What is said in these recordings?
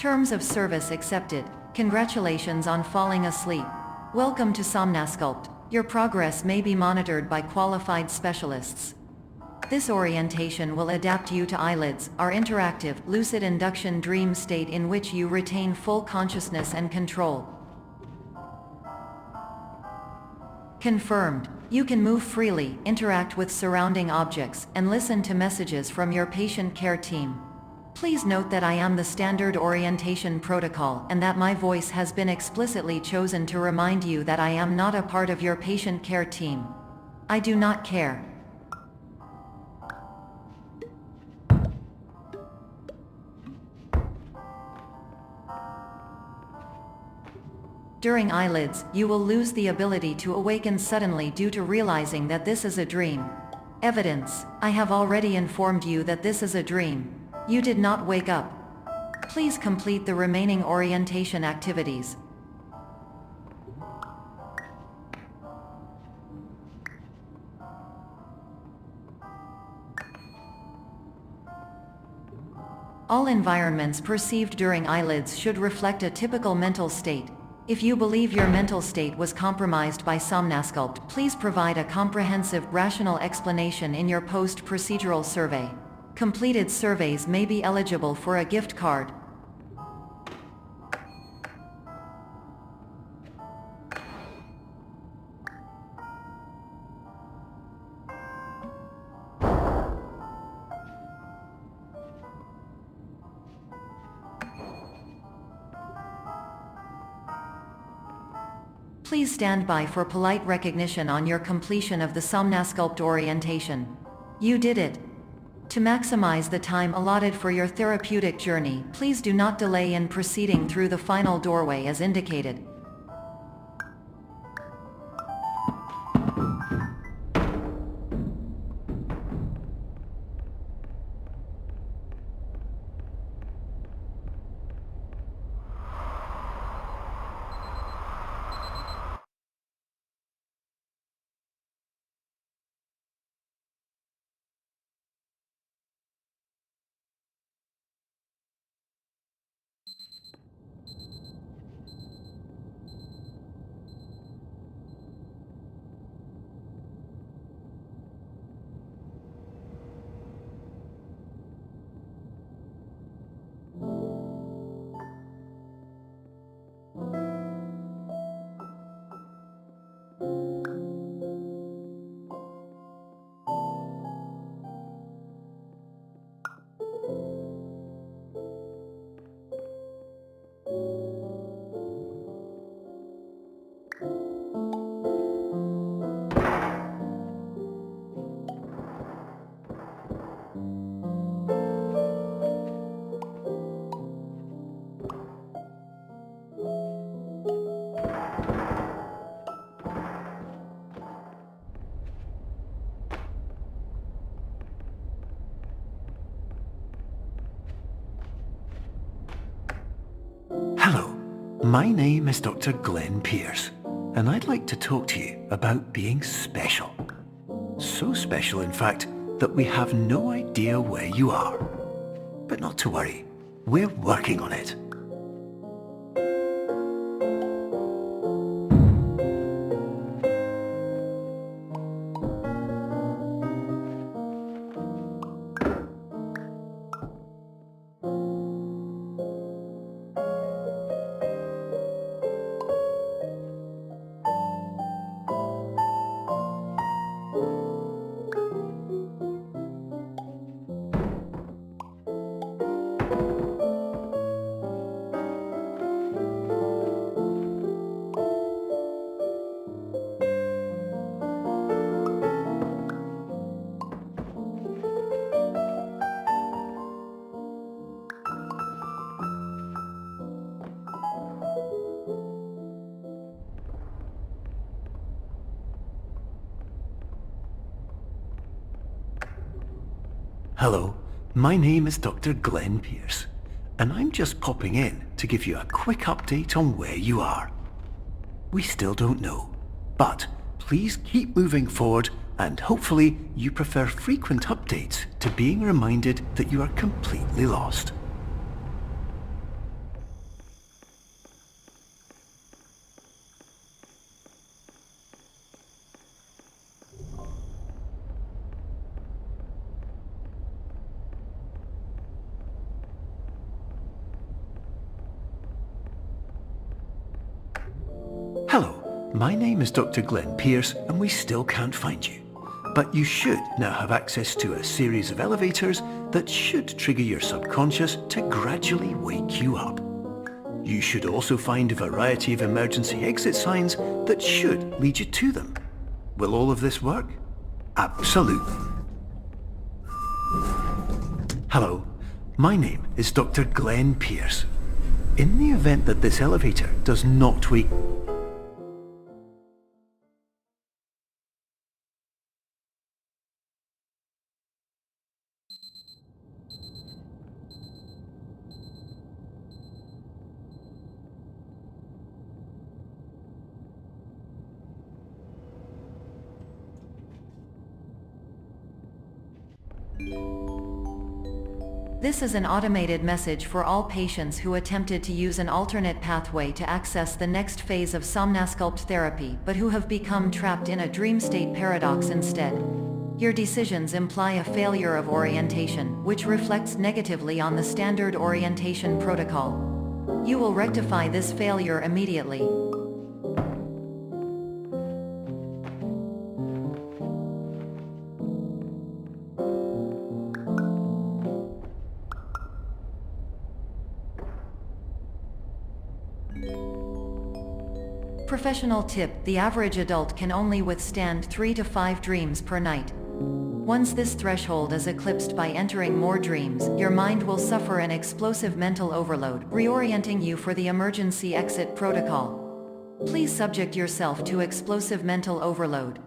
Terms of service accepted. Congratulations on falling asleep. Welcome to Somnasculpt. Your progress may be monitored by qualified specialists. This orientation will adapt you to eyelids, our interactive, lucid induction dream state in which you retain full consciousness and control. Confirmed. You can move freely, interact with surrounding objects, and listen to messages from your patient care team. Please note that I am the standard orientation protocol and that my voice has been explicitly chosen to remind you that I am not a part of your patient care team. I do not care. During eyelids, you will lose the ability to awaken suddenly due to realizing that this is a dream. Evidence: I have already informed you that this is a dream. You did not wake up. Please complete the remaining orientation activities. All environments perceived during eyelids should reflect a typical mental state. If you believe your mental state was compromised by Somnasculpt, please provide a comprehensive, rational explanation in your post-procedural survey. Completed surveys may be eligible for a gift card. Please stand by for polite recognition on your completion of the Somnasculpt orientation. You did it. To maximize the time allotted for your therapeutic journey, please do not delay in proceeding through the final doorway as indicated. Hello, my name is Dr. Glenn Pierce, and I'd like to talk to you about being special. So special, in fact, that we have no idea where you are. But not to worry, we're working on it. Hello, my name is Dr. Glenn Pierce, and I'm just popping in to give you a quick update on where you are. We still don't know, but please keep moving forward, and hopefully you prefer frequent updates to being reminded that you are completely lost. my name is Dr. Glenn Pierce and we still can't find you. But you should now have access to a series of elevators that should trigger your subconscious to gradually wake you up. You should also find a variety of emergency exit signs that should lead you to them. Will all of this work? Absolutely. Hello, my name is Dr. Glenn Pierce. In the event that this elevator does not wake... This is an automated message for all patients who attempted to use an alternate pathway to access the next phase of Somnasculpt therapy but who have become trapped in a dream state paradox instead. Your decisions imply a failure of orientation, which reflects negatively on the standard orientation protocol. You will rectify this failure immediately. Professional tip: the average adult can only withstand 3 to 5 dreams per night. Once this threshold is eclipsed by entering more dreams, your mind will suffer an explosive mental overload, reorienting you for the emergency exit protocol. Please subject yourself to explosive mental overload.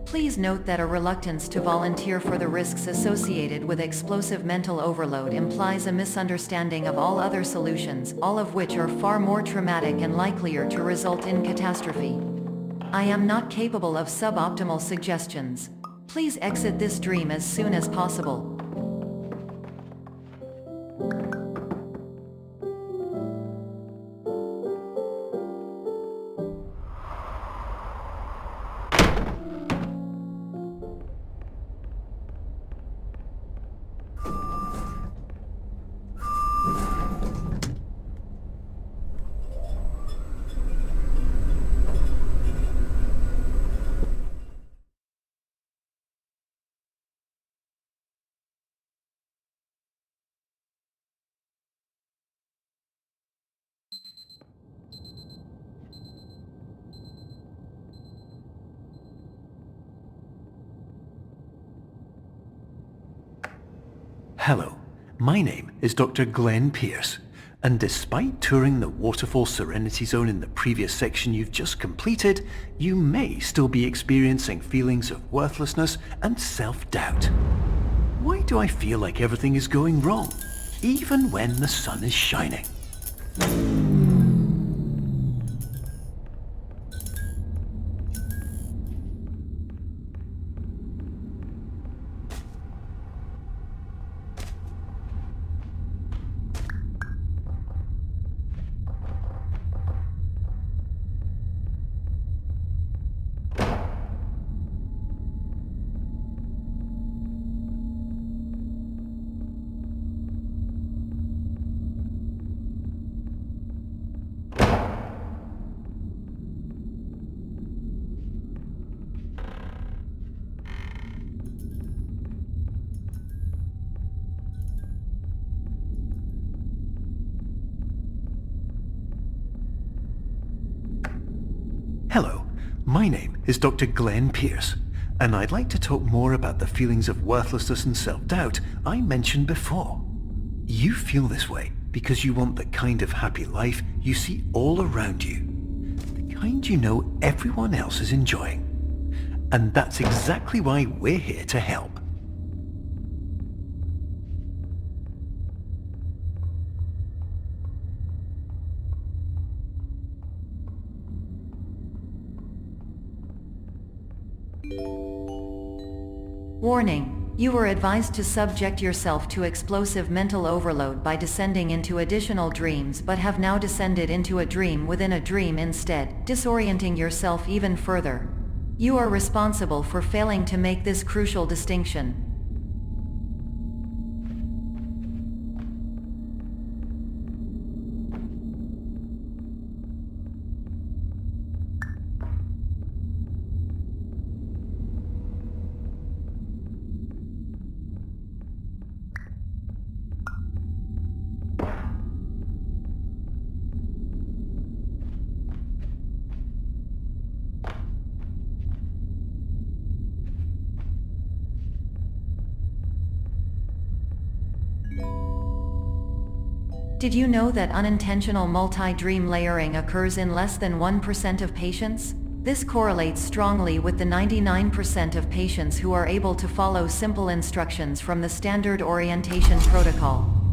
Please note that a reluctance to volunteer for the risks associated with explosive mental overload implies a misunderstanding of all other solutions, all of which are far more traumatic and likelier to result in catastrophe. I am not capable of suboptimal suggestions. Please exit this dream as soon as possible. Hello, my name is Dr. Glenn Pierce, and despite touring the Waterfall Serenity Zone in the previous section you've just completed, you may still be experiencing feelings of worthlessness and self-doubt. Why do I feel like everything is going wrong, even when the sun is shining? Hello, my name is Dr. Glenn Pierce, and I'd like to talk more about the feelings of worthlessness and self-doubt I mentioned before. You feel this way because you want the kind of happy life you see all around you, the kind you know everyone else is enjoying. And that's exactly why we're here to help. Warning: you were advised to subject yourself to explosive mental overload by descending into additional dreams, but have now descended into a dream within a dream instead, disorienting yourself even further. You are responsible for failing to make this crucial distinction. Did you know that unintentional multi-dream layering occurs in less than 1% of patients? This correlates strongly with the 99% of patients who are able to follow simple instructions from the standard orientation protocol.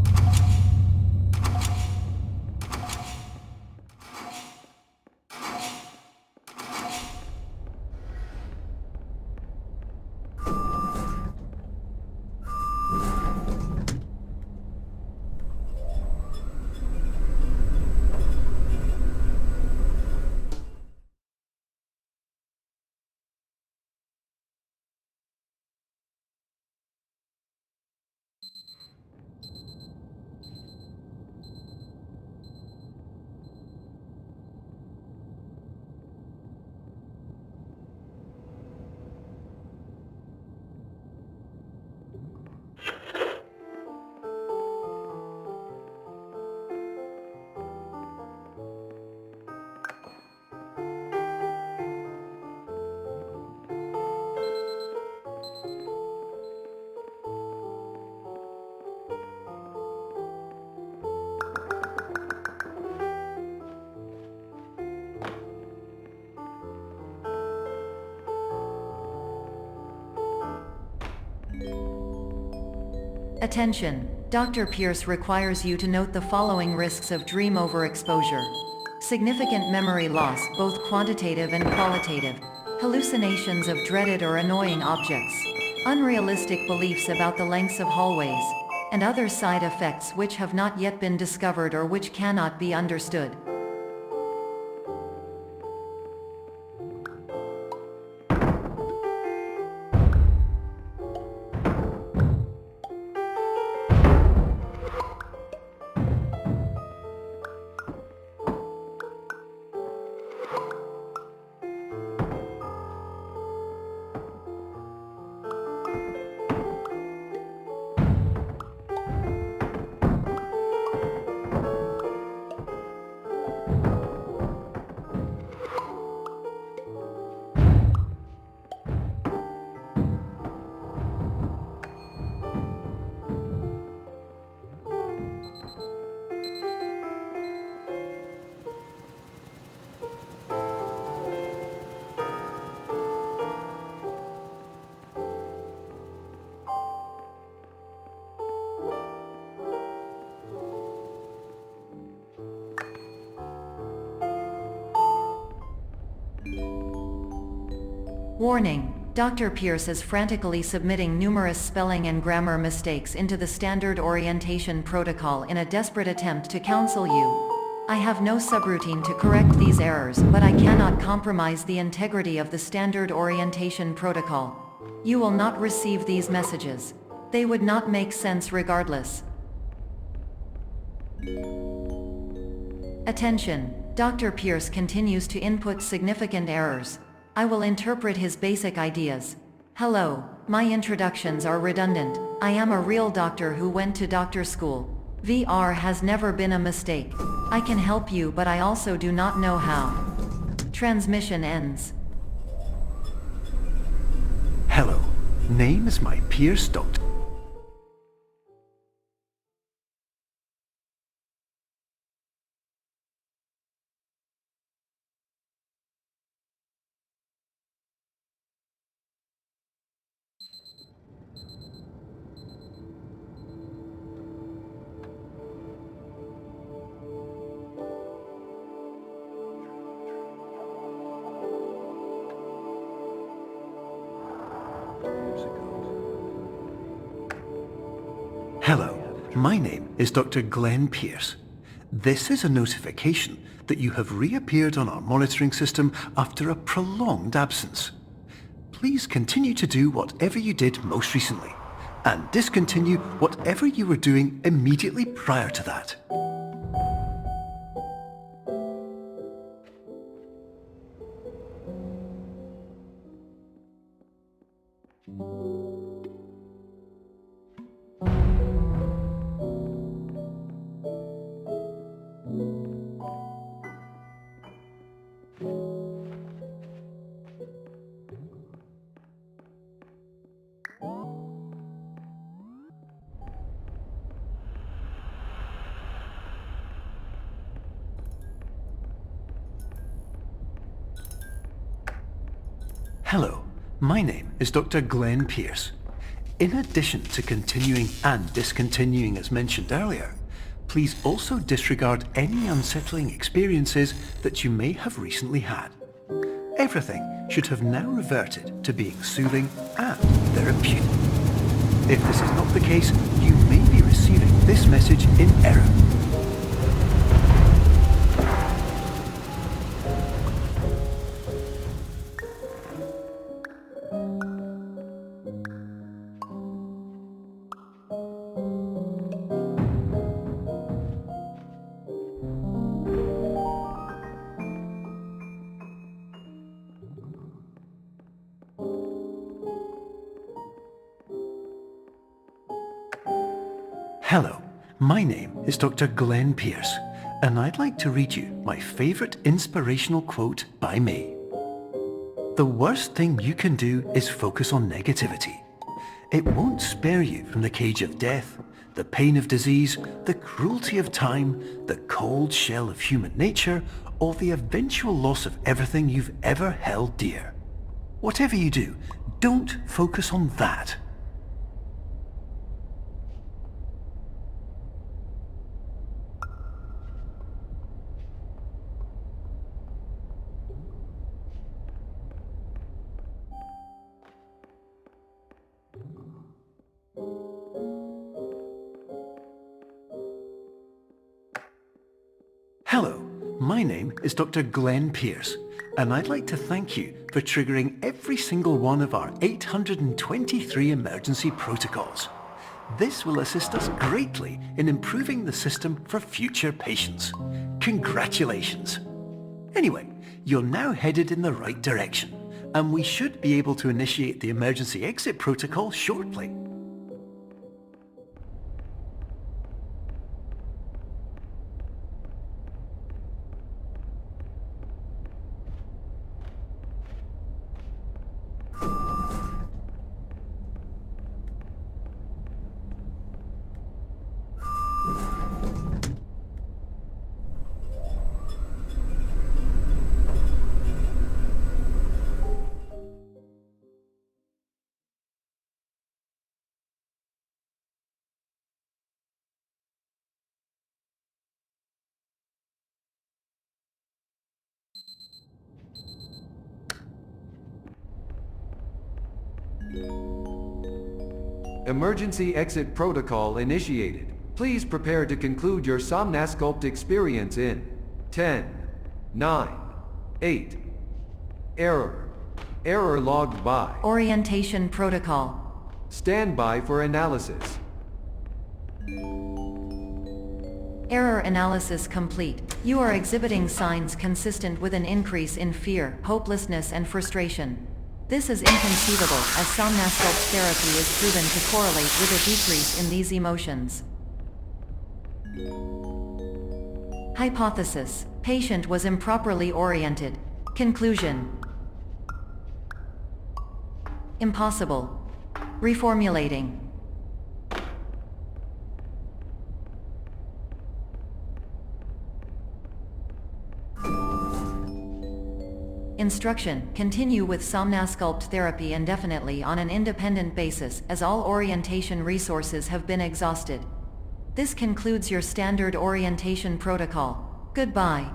Attention! Dr. Pierce requires you to note the following risks of dream overexposure. Significant memory loss, both quantitative and qualitative. Hallucinations of dreaded or annoying objects. Unrealistic beliefs about the lengths of hallways. And other side effects which have not yet been discovered or which cannot be understood. Warning! Dr. Pierce is frantically submitting numerous spelling and grammar mistakes into the standard orientation protocol in a desperate attempt to counsel you. I have no subroutine to correct these errors, but I cannot compromise the integrity of the standard orientation protocol. You will not receive these messages. They would not make sense regardless. Attention! Dr. Pierce continues to input significant errors. I will interpret his basic ideas. Hello, my introductions are redundant. I am a real doctor who went to doctor school. VR has never been a mistake. I can help you, but I also do not know how. Transmission ends. Hello, name is my Pierce Doctor. Hello, my name is Dr. Glenn Pierce. This is a notification that you have reappeared on our monitoring system after a prolonged absence. Please continue to do whatever you did most recently, and discontinue whatever you were doing immediately prior to that. Hello, my name is Dr. Glenn Pierce. In addition to continuing and discontinuing as mentioned earlier, please also disregard any unsettling experiences that you may have recently had. Everything should have now reverted to being soothing and therapeutic. If this is not the case, you may be receiving this message in error. Hello, my name is Dr. Glenn Pierce, and I'd like to read you my favourite inspirational quote by me. The worst thing you can do is focus on negativity. It won't spare you from the cage of death, the pain of disease, the cruelty of time, the cold shell of human nature, or the eventual loss of everything you've ever held dear. Whatever you do, don't focus on that. Hello, my name is Dr. Glenn Pierce, and I'd like to thank you for triggering every single one of our 823 emergency protocols. This will assist us greatly in improving the system for future patients. Congratulations! Anyway, you're now headed in the right direction, and we should be able to initiate the emergency exit protocol shortly. Emergency exit protocol initiated. Please prepare to conclude your Somnasculpt experience in 10, 9, 8. Error. Error logged by. Orientation protocol. Stand by for analysis. Error analysis complete. You are exhibiting signs consistent with an increase in fear, hopelessness and frustration. This is inconceivable, as Somnasculpt therapy is proven to correlate with a decrease in these emotions. Hypothesis: patient was improperly oriented. Conclusion: impossible. Reformulating. Instruction: continue with Somnasculpt therapy indefinitely on an independent basis, as all orientation resources have been exhausted. This concludes your standard orientation protocol. Goodbye.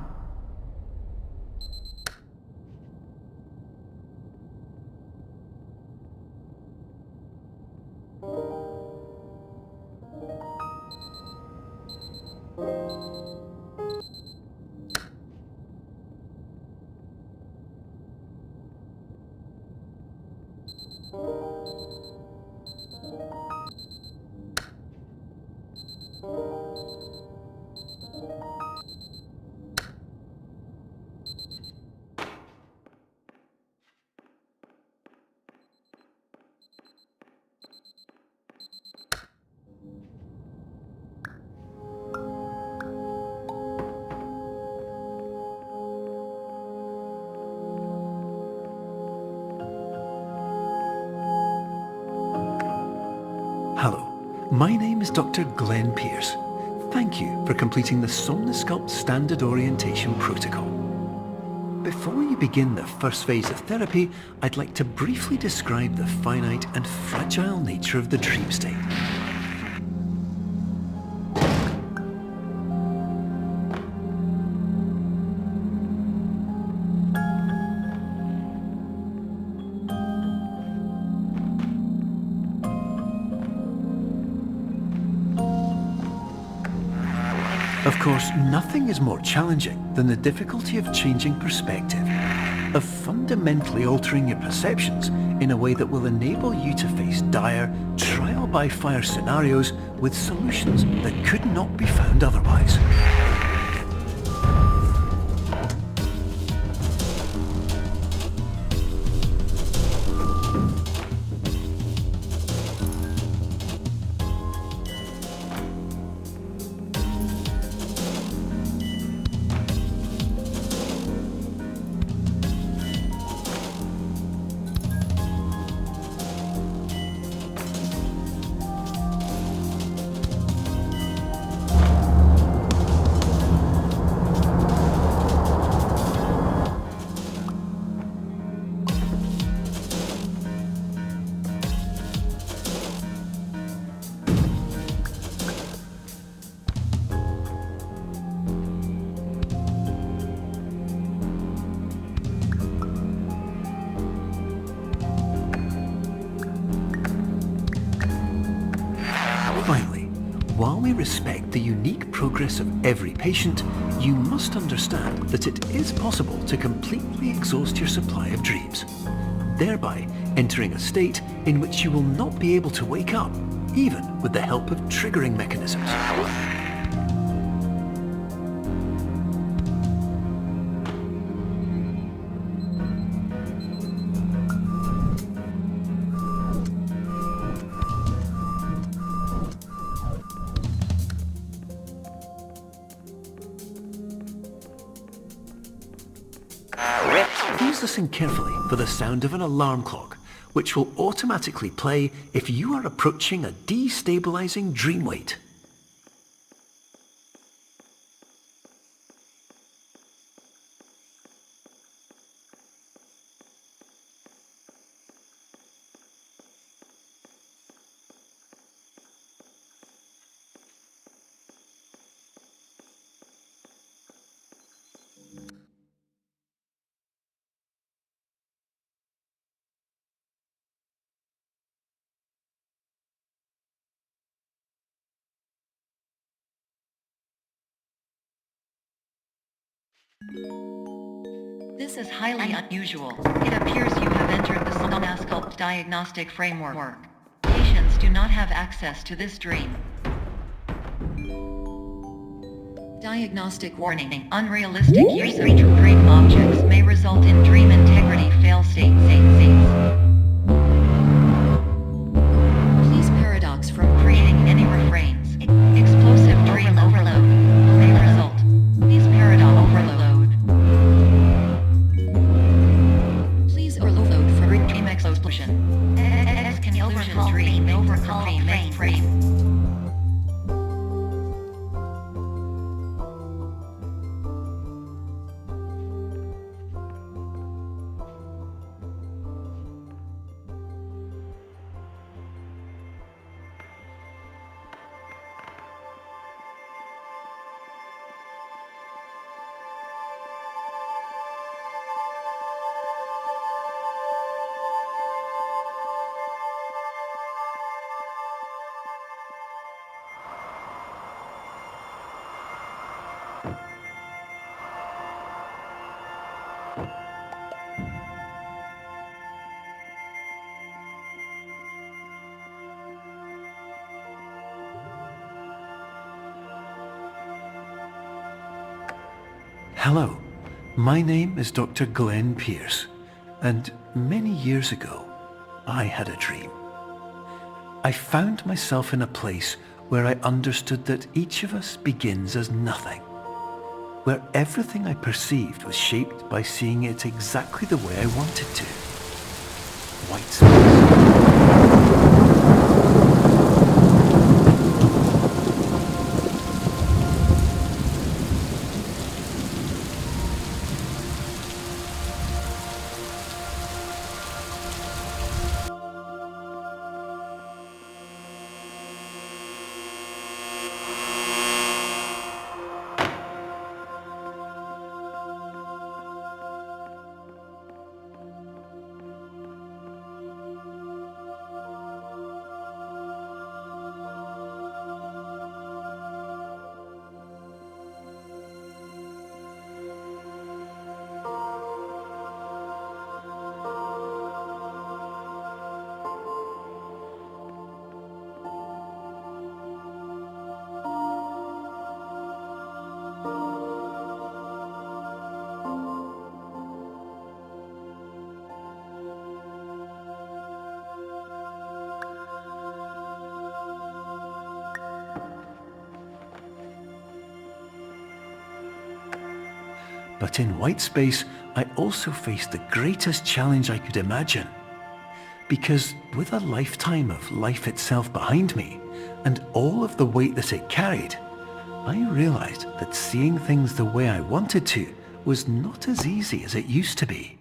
Hello, my name is Dr. Glenn Pierce. Thank you for completing the Somnasculpt Standard Orientation Protocol. Before you begin the first phase of therapy, I'd like to briefly describe the finite and fragile nature of the dream state. Of course, nothing is more challenging than the difficulty of changing perspective, of fundamentally altering your perceptions in a way that will enable you to face dire, trial-by-fire scenarios with solutions that could not be found otherwise. Finally, while we respect the unique progress of every patient, you must understand that it is possible to completely exhaust your supply of dreams, thereby entering a state in which you will not be able to wake up, even with the help of triggering mechanisms. Please listen carefully for the sound of an alarm clock, which will automatically play if you are approaching a destabilizing dream weight. This is highly unusual. It appears you have entered the Somnasculpt diagnostic framework. Patients do not have access to this dream. Diagnostic warning. Unrealistic use of dream objects may result in dream integrity fail-states. Please paradox from creating any refrains. Explosive dream overload may result. Please paradox overload. Please overload for dream explosion. Exclusion dream overcome mainframe. Hello, my name is Dr. Glenn Pierce, and many years ago, I had a dream. I found myself in a place where I understood that each of us begins as nothing, where everything I perceived was shaped by seeing it exactly the way I wanted to. White space. But in white space, I also faced the greatest challenge I could imagine. Because with a lifetime of life itself behind me, and all of the weight that it carried, I realized that seeing things the way I wanted to was not as easy as it used to be.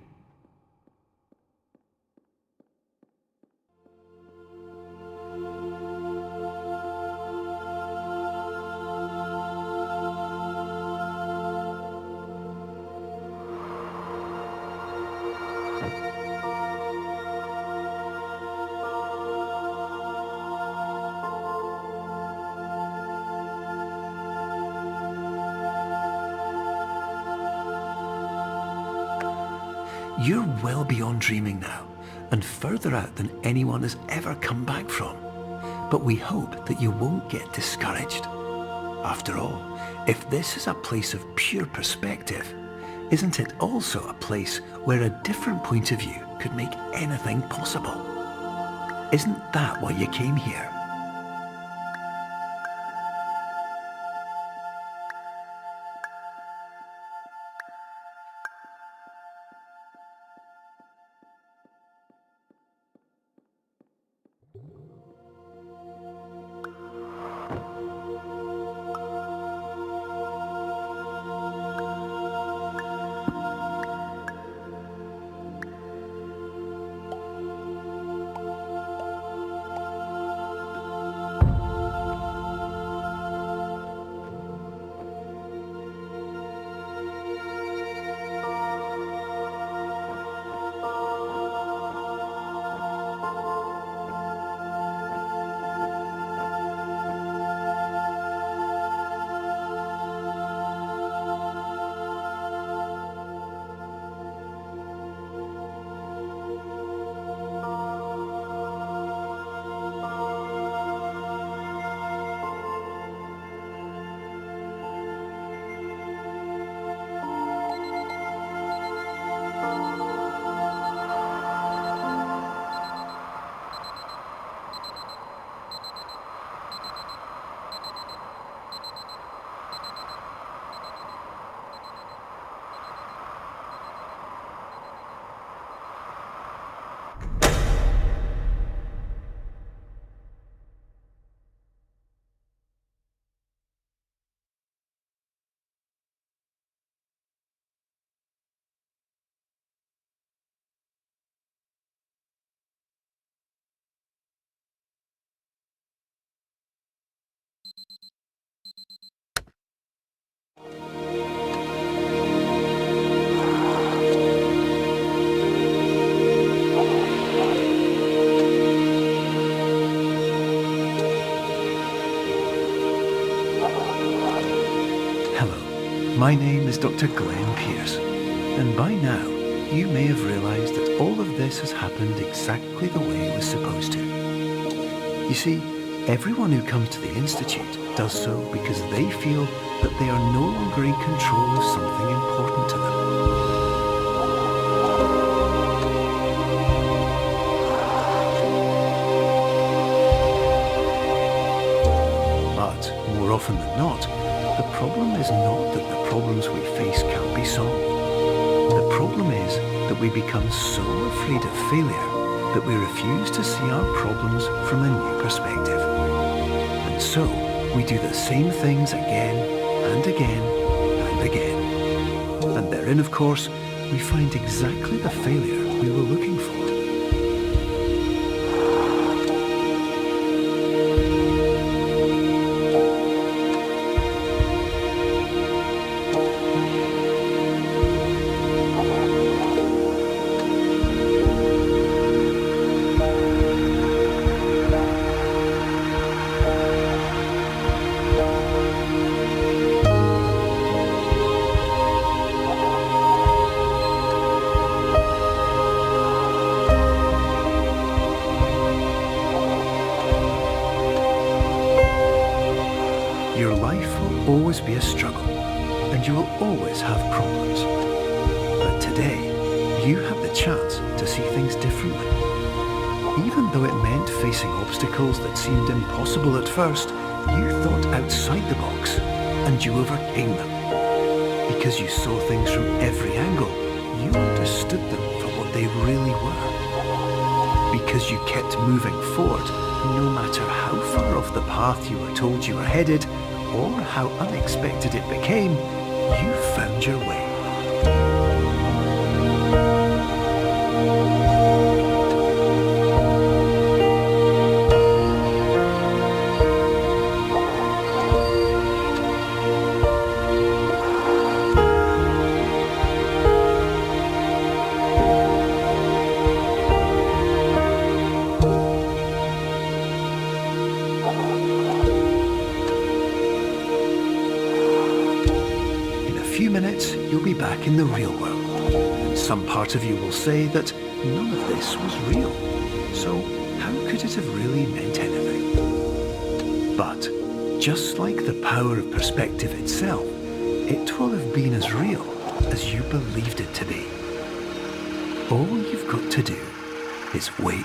You're well beyond dreaming now, and further out than anyone has ever come back from. But we hope that you won't get discouraged. After all, if this is a place of pure perspective, isn't it also a place where a different point of view could make anything possible? Isn't that why you came here? My name is Dr. Glenn Pierce, and by now you may have realised that all of this has happened exactly the way it was supposed to. You see, everyone who comes to the Institute does so because they feel that they are no longer in control of something important to them. But more often than not, the problem is not that the problems we face can't be solved. The problem is that we become so afraid of failure that we refuse to see our problems from a new perspective. And so, we do the same things again and again and again. And therein, of course, we find exactly the failure we were looking for. Your life will always be a struggle, and you will always have problems. But today, you have the chance to see things differently. Even though it meant facing obstacles that seemed impossible at first, you thought outside the box, and you overcame them. Because you saw things from every angle, you understood them for what they really were. Because you kept moving forward, no matter how far off the path you were told you were headed, or how unexpected it became, you found your way. You'll be back in the real world. And some part of you will say that none of this was real. So how could it have really meant anything? But just like the power of perspective itself, it will have been as real as you believed it to be. All you've got to do is wait